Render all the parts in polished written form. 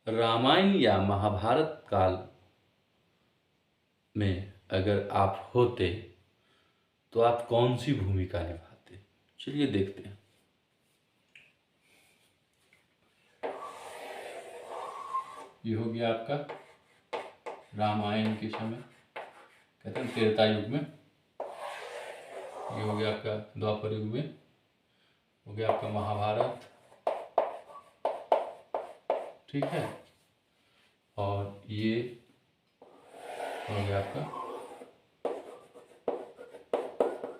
रामायण या महाभारत काल में अगर आप होते तो आप कौन सी भूमिका निभाते? चलिए देखते हैं। ये हो गया आपका रामायण के समय, कहते हैं त्रेता युग में। ये हो गया आपका द्वापर युग में, हो गया आपका महाभारत, ठीक है। और ये हो गया आपका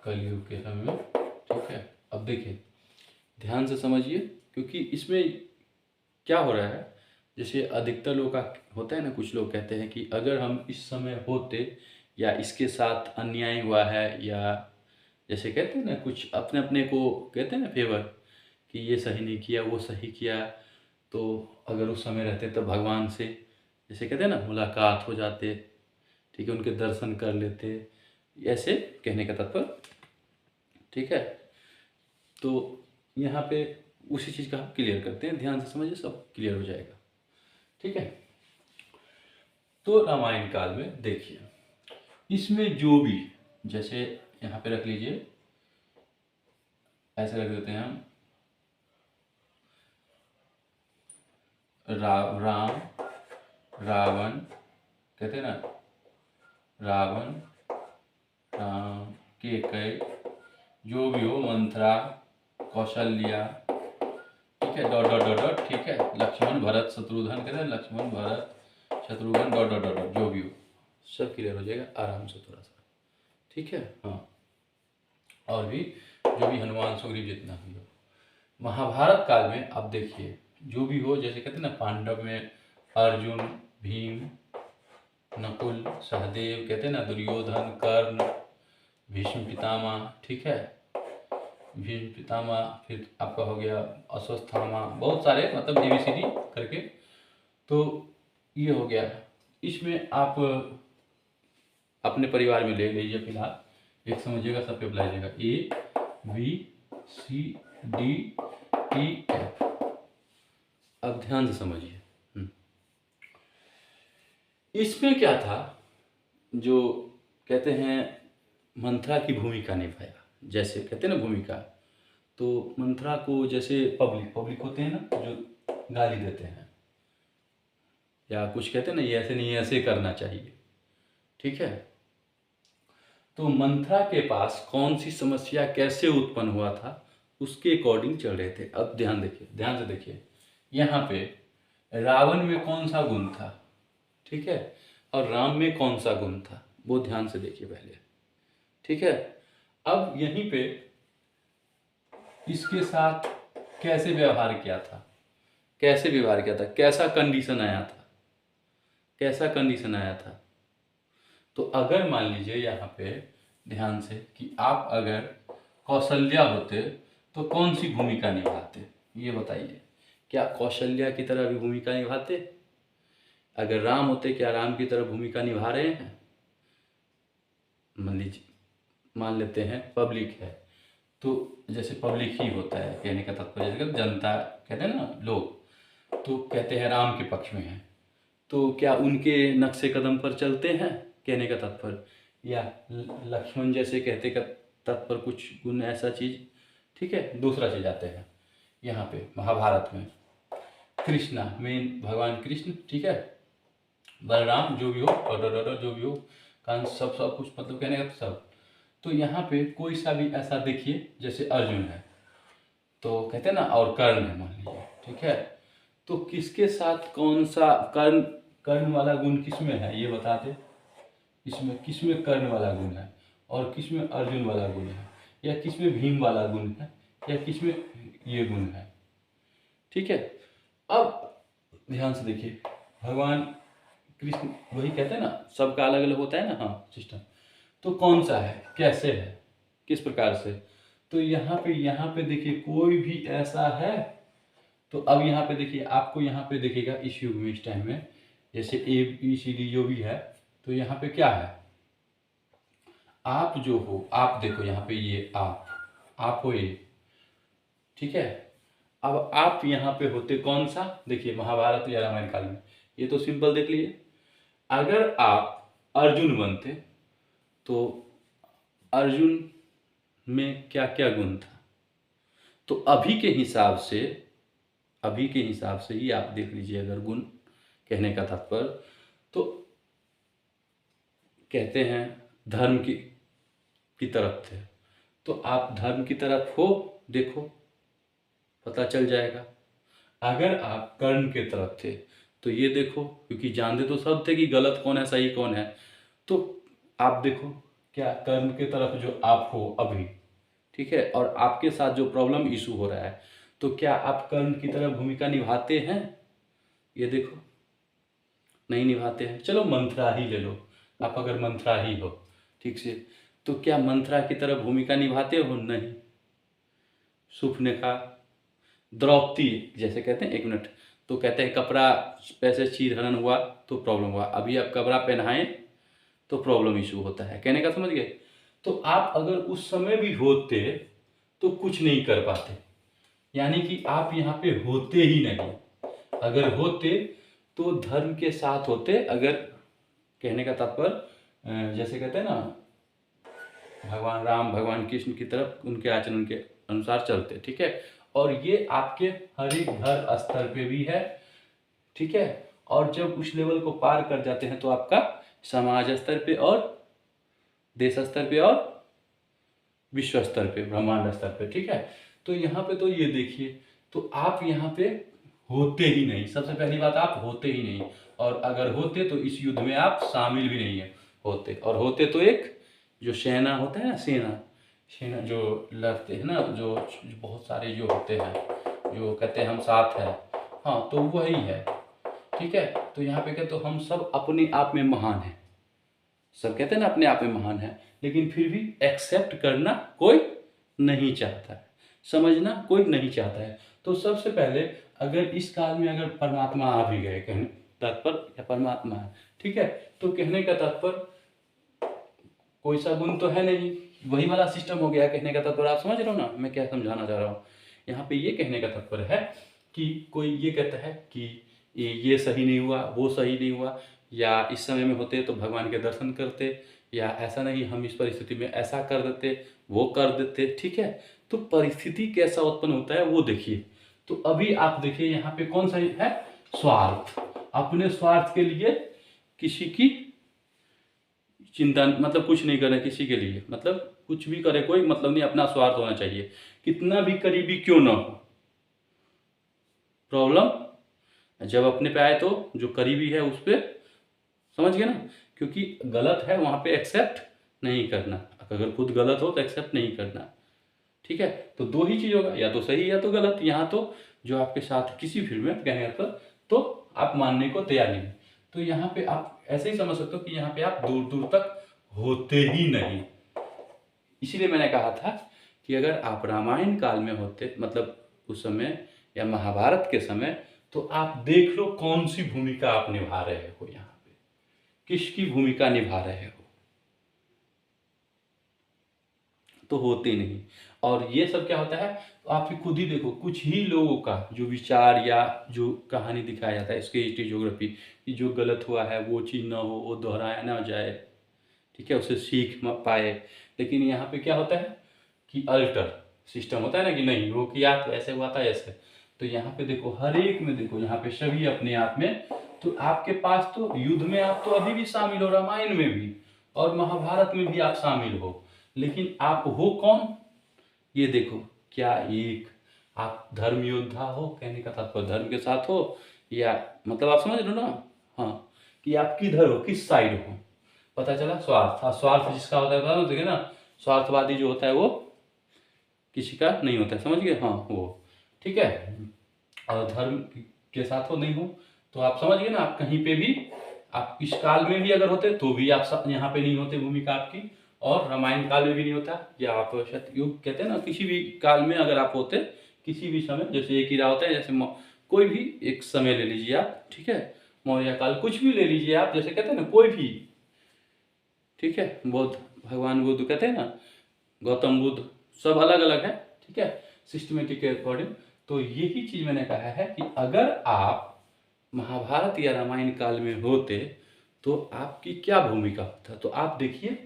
कलयुग के समय में, ठीक है। अब देखिए, ध्यान से समझिए, क्योंकि इसमें क्या हो रहा है, जैसे अधिकतर लोग का होता है ना, कुछ लोग कहते हैं कि अगर हम इस समय होते या इसके साथ अन्याय हुआ है, या जैसे कहते हैं ना, कुछ अपने अपने को कहते हैं ना फेवर, कि ये सही नहीं किया वो सही किया, तो अगर उस समय रहते तो भगवान से जैसे कहते हैं ना मुलाकात हो जाते, ठीक है, उनके दर्शन कर लेते, ऐसे कहने का तात्पर्य, ठीक है। तो यहाँ पे उसी चीज़ का हम क्लियर करते हैं, ध्यान से समझिए, सब क्लियर हो जाएगा, ठीक है। तो रामायण काल में देखिए, इसमें जो भी, जैसे यहाँ पे रख लीजिए, ऐसे रख देते हैं हम, राम, रावण, कहते हैं ना रावण, राम, केकई, जो भी हो, मंथरा, कौशल्या, ठीक है, डॉट डॉट डॉट डॉट, ठीक है, लक्ष्मण, भरत, शत्रुघ्न, कहते हैं Lakshman, Bharat, Shatrughan, dot dot dot dot, जो भी हो, सब क्लियर हो जाएगा आराम से, थोड़ा सा, ठीक है। हाँ, और भी जो भी हनुमान, सुग्रीव, जितना भी हो। महाभारत काल में आप देखिए, जो भी हो, जैसे कहते हैं ना पांडव में अर्जुन, भीम, नकुल, सहदेव, कहते हैं ना दुर्योधन, कर्ण, भीष्म पितामह, ठीक है, भीष्म पितामह, फिर आपका हो गया अश्वत्थामा, बहुत सारे, मतलब ABCD करके। तो ये हो गया। इसमें आप अपने परिवार में ले लीजिए फिलहाल, एक समझिएगा, सब पे अप्लाई लीजिएगा, ABCDEF। अब ध्यान से समझिए, इसमें क्या था, जो कहते हैं मंथरा की भूमिका निभाया, जैसे कहते हैं ना भूमिका, तो मंथरा को जैसे पब्लिक होते हैं ना, जो गाली देते हैं या कुछ कहते हैं ना, ये ऐसे नहीं ऐसे करना चाहिए, ठीक है। तो मंथरा के पास कौन सी समस्या कैसे उत्पन्न हुआ था, उसके अकॉर्डिंग चल रहे थे। अब ध्यान देखिए, ध्यान से देखिए, यहाँ पे रावण में कौन सा गुण था, ठीक है, और राम में कौन सा गुण था, वो ध्यान से देखिए पहले, ठीक है। अब यहीं पे इसके साथ कैसे व्यवहार किया था, कैसे व्यवहार किया था, कैसा कंडीशन आया था, कैसा कंडीशन आया था। तो अगर मान लीजिए यहाँ पे ध्यान से कि आप अगर कौशल्या होते तो कौन सी भूमिका निभाते, ये बताइए। क्या कौशल्या की तरह भी भूमिका निभाते? अगर राम होते, क्या राम की तरह भूमिका निभा रहे हैं? मान लीजिए, मान लेते हैं पब्लिक है, तो जैसे पब्लिक ही होता है, कहने का तात्पर्य जैसे जनता, कहते हैं ना लोग, तो कहते हैं राम के पक्ष में है, तो क्या उनके नक्शे कदम पर चलते हैं, कहने का तात्पर्य, या लक्ष्मण जैसे कहते का तात्पर्य कुछ गुण ऐसा चीज, ठीक है। दूसरा चीज आते हैं यहाँ पे महाभारत में, कृष्णा मेन भगवान कृष्ण, ठीक है, बलराम, जो भी हो, जो भी हो, कान, सब सब कुछ, मतलब कहने का सब। तो यहाँ पे कोई सा भी ऐसा देखिए, जैसे अर्जुन है, तो कहते हैं ना, और कर्ण है मान लीजिए, ठीक है, तो किसके साथ कौन सा कर्ण, कर्ण वाला गुण किसमें है, ये बता दे। इसमें किसमें कर्ण वाला गुण है, और किसमें अर्जुन वाला गुण है, या किसमें भीम वाला गुण है, या किसमें ये गुण है, ठीक है। अब ध्यान से देखिए, भगवान कृष्ण, वही कहते हैं ना, सबका अलग अलग होता है ना, हाँ सिस्टम, तो कौन सा है, कैसे है, किस प्रकार से। तो यहाँ पे देखिए, कोई भी ऐसा है, तो अब यहाँ पे देखिए, आपको यहाँ पे देखिएगा इस युग में, इस टाइम में, जैसे ABCD जो भी है, तो यहाँ पे क्या है, आप जो हो, आप देखो यहाँ पे, ये आप हो ये, ठीक है। अब आप यहाँ पे होते कौन सा, देखिए महाभारत या रामायण काल में, ये तो सिंपल देख लिए। अगर आप अर्जुन बनते तो अर्जुन में क्या क्या गुण था, तो अभी के हिसाब से ही आप देख लीजिए। अगर गुण, कहने का तात्पर्य, तो कहते हैं धर्म की तरफ थे, तो आप धर्म की तरफ हो, देखो पता चल जाएगा। अगर आप कर्म के तरफ थे तो ये देखो, क्योंकि जानते तो सब थे कि गलत कौन है सही कौन है, तो आप देखो क्या कर्म के तरफ जो आप हो अभी, ठीक है, और आपके साथ जो प्रॉब्लम इशू हो रहा है, तो क्या आप कर्म की तरफ भूमिका निभाते हैं, ये देखो नहीं निभाते हैं। चलो मंथरा ही ले लो, आप अगर मंथरा ही हो ठीक से, तो क्या मंथरा की तरफ भूमिका निभाते हो, नहीं। सुपनेखा, द्रौपदी जैसे कहते हैं, एक मिनट, तो कहते हैं कपड़ा पैसे चीरहरण हुआ तो प्रॉब्लम हुआ, अभी आप कपड़ा पहनाएं तो प्रॉब्लम इशू होता है, कहने का समझ गए। तो आप अगर उस समय भी होते तो कुछ नहीं कर पाते, यानी कि आप यहाँ पे होते ही नहीं। अगर होते तो धर्म के साथ होते, अगर कहने का तात्पर्य जैसे कहते हैं ना, भगवान राम भगवान कृष्ण की तरफ उनके आचरण के अनुसार चलते, ठीक है। और ये आपके हर एक घर स्तर पे भी है, ठीक है। और जब उस लेवल को पार कर जाते हैं तो आपका समाज स्तर पे और देश स्तर पे और विश्व स्तर पे, ब्रह्मांड स्तर पे, ठीक है। तो यहाँ पे तो ये देखिए, तो आप यहाँ पे होते ही नहीं, सबसे पहली बात आप होते ही नहीं, और अगर होते तो इस युद्ध में आप शामिल भी नहीं है होते, और होते तो एक जो सेना होता है ना, सेना जो लड़ते हैं ना, जो बहुत सारे जो होते हैं, जो कहते हैं हम साथ हैं, हाँ तो वही है, ठीक है। तो यहाँ पे कहते तो हम सब अपने आप में महान हैं, सब कहते हैं ना अपने आप में महान है, लेकिन फिर भी एक्सेप्ट करना कोई नहीं चाहता है, समझना कोई नहीं चाहता है। तो सबसे पहले अगर इस काल में अगर परमात्मा आ भी गए, कहने तात्पर्य या परमात्मा है, ठीक है, तो कहने का तात्पर्य कोई सा गुण तो है नहीं, वही वाला सिस्टम हो गया। कहने का तात्पर्य आप समझ रहे हो ना मैं क्या समझाना चाह रहा हूँ। यहाँ पे ये कहने का तात्पर्य है कि कोई ये कहता है कि ये सही नहीं हुआ, वो सही नहीं हुआ, या इस समय में होते तो भगवान के दर्शन करते, या ऐसा नहीं हम इस परिस्थिति में ऐसा कर देते, वो कर देते, ठीक है। तो परिस्थिति कैसा उत्पन्न होता है वो देखिए। तो अभी आप देखिए यहाँ पे कौन सा है, स्वार्थ, अपने स्वार्थ के लिए किसी की चिंता, मतलब कुछ नहीं करे किसी के लिए, मतलब कुछ भी करे कोई मतलब नहीं, अपना स्वार्थ होना चाहिए, कितना भी करीबी क्यों ना हो। प्रॉब्लम जब अपने पे आए तो जो करीबी है उस पर, समझ गए ना, क्योंकि गलत है वहां पे एक्सेप्ट नहीं करना, अगर खुद गलत हो तो एक्सेप्ट नहीं करना, ठीक है। तो दो ही चीज होगा, या तो सही या तो गलत। यहाँ तो जो आपके साथ किसी फील्ड में कहने का तो आप मानने को तैयार नहीं, तो यहाँ पे आप ऐसे ही समझ सकते हो कि यहाँ पे आप दूर दूर तक होते ही नहीं। इसीलिए मैंने कहा था कि अगर आप रामायण काल में होते, मतलब उस समय, या महाभारत के समय, तो आप देख लो कौन सी भूमिका आप निभा रहे हो, यहाँ पे किसकी भूमिका निभा रहे हो, तो होते नहीं। और ये सब क्या होता है, तो आप खुद ही देखो, कुछ ही लोगों का जो विचार या जो कहानी दिखाया जाता है इसके हिस्ट्री ज्योग्राफी कि जो गलत हुआ है वो चीज़ ना हो, वो दोहराया ना जाए, ठीक है, उसे सीख पाए। लेकिन यहाँ पे क्या होता है कि अल्टर सिस्टम होता है ना, कि नहीं वो किया तो ऐसे हुआ था ऐसे। तो यहाँ पे देखो हर एक में देखो, यहाँ पे सभी अपने आप में, तो आपके पास तो युद्ध में आप तो अभी भी शामिल हो, रामायण में भी और महाभारत में भी आप शामिल हो, लेकिन आप हो कौन, ये देखो। क्या एक आप धर्म योद्धा हो, कहने का तात्पर्य धर्म के साथ हो, या मतलब आप समझ लो ना, हाँ, कि आप किधर हो, किस साइड हो। पता चला स्वार्थ, हाँ स्वार्थ जिसका होता है बता देखिए ना, स्वार्थवादी जो होता है वो किसी का नहीं होता है, समझ गए, हाँ वो, ठीक है। और धर्म के साथ हो नहीं हो, तो आप समझ गए ना, आप कहीं पे भी, आप इस काल में भी अगर होते तो भी आप यहाँ पे नहीं होते भूमिका आपकी, और रामायण काल में भी नहीं होता, या आप सतयुग कहते हैं ना, किसी भी काल में अगर आप होते, किसी भी समय, जैसे एक ही रहा होता है, जैसे कोई भी एक समय ले लीजिए आप, ठीक है, मौर्य काल, कुछ भी ले लीजिए आप, जैसे कहते हैं ना कोई भी, ठीक है, बुद्ध, भगवान बुद्ध कहते हैं ना, गौतम बुद्ध, सब अलग अलग है, ठीक है, सिस्टमेटिक के अकॉर्डिंग। तो यही चीज मैंने कहा है कि अगर आप महाभारत या रामायण काल में होते तो आपकी क्या भूमिका होता। तो आप देखिए,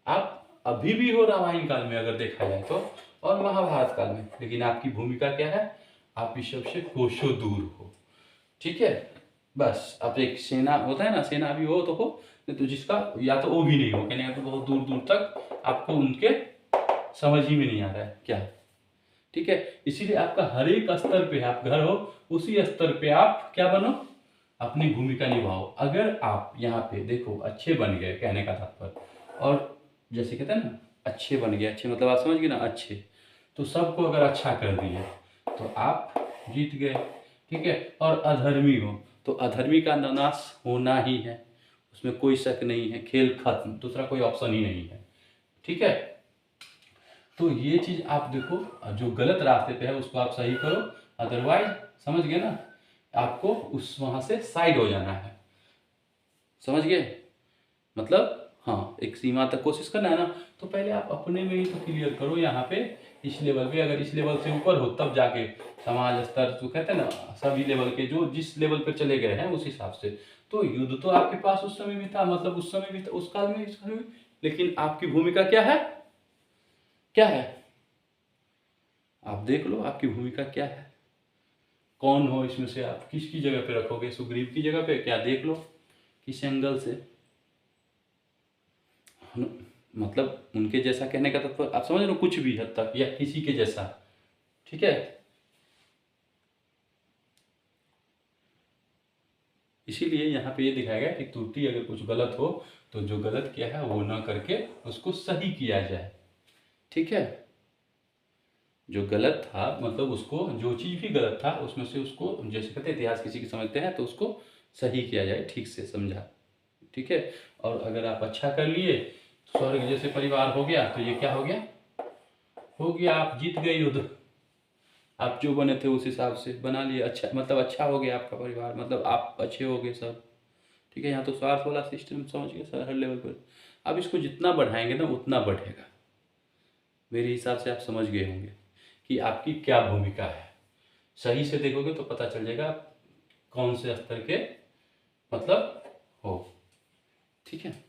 आप अभी भी हो रामायण काल में अगर देखा जाए तो, और महाभारत काल में, लेकिन आपकी भूमिका क्या है, आप इस सबसे कोसों दूर हो। ठीक है, बस अब एक सेना होता है ना, सेना अभी हो तो हो, नहीं तो जिसका या तो वो भी नहीं हो, कहने का तो बहुत दूर दूर तक आपको उनके समझ ही में नहीं आ रहा है क्या। ठीक है, इसीलिए आपका हर एक स्तर पे, आप घर हो उसी स्तर पे आप क्या बनो, अपनी भूमिका निभाओ। अगर आप यहाँ पे देखो अच्छे बन गए, कहने का तात्पर्य, और जैसे कहते हैं ना अच्छे बन गए, अच्छे मतलब आप समझ गए ना, अच्छे, तो सबको अगर अच्छा कर दिए तो आप जीत गए। ठीक है, और अधर्मी हो तो अधर्मी का नाश होना ही है, उसमें कोई शक नहीं है, खेल खत्म, दूसरा कोई ऑप्शन ही नहीं है। ठीक है, तो ये चीज आप देखो, जो गलत रास्ते पे है उसको आप सही करो, अदरवाइज समझ गए ना, आपको उस वहां से साइड हो जाना है। समझ गए मतलब, हाँ एक सीमा तक कोशिश करना है ना, तो पहले आप अपने में ही तो क्लियर करो यहाँ पे, इस लेवल पे, अगर इस लेवल से ऊपर हो तब जाके समाज स्तर, जो कहते हैं ना सभी लेवल के, जो जिस लेवल पे चले गए हैं उस हिसाब से। तो युद्ध तो आपके पास उस समय भी था, मतलब उस समय भी था, उस काल में, इस काल में, लेकिन आपकी भूमिका क्या है, क्या है, आप देख लो आपकी भूमिका क्या है, कौन हो इसमें से, आप किसकी जगह पे रखोगे, सुग्रीव की जगह पे क्या, देख लो किस एंगल से, मतलब उनके जैसा, कहने का तत्व आप समझ लो, कुछ भी हद तक, या किसी के जैसा। ठीक है, इसीलिए यहाँ पे ये दिखाया गया कि त्रुटि अगर कुछ गलत हो तो जो गलत किया है वो ना करके उसको सही किया जाए। ठीक है, जो गलत था मतलब उसको, जो चीज भी गलत था उसमें से उसको, जैसे कहते हैं इतिहास किसी की समझते हैं, तो उसको सही किया जाए, ठीक से समझा। ठीक है, और अगर आप अच्छा कर लिए तो स्वर्ग जैसे परिवार हो गया, तो ये क्या हो गया, हो गया, आप जीत गए युद्ध, आप जो बने थे उस हिसाब से बना लिए, अच्छा मतलब अच्छा हो गया आपका परिवार, मतलब आप अच्छे हो गए सब। ठीक है, यहाँ तो स्वार्थ वाला सिस्टम समझ गए सर, हर लेवल पर। अब इसको जितना बढ़ाएंगे ना उतना बढ़ेगा, मेरे हिसाब से आप समझ गए होंगे कि आपकी क्या भूमिका है। सही से देखोगे तो पता चल जाएगा आप कौन से स्तर के मतलब हो। ठीक है।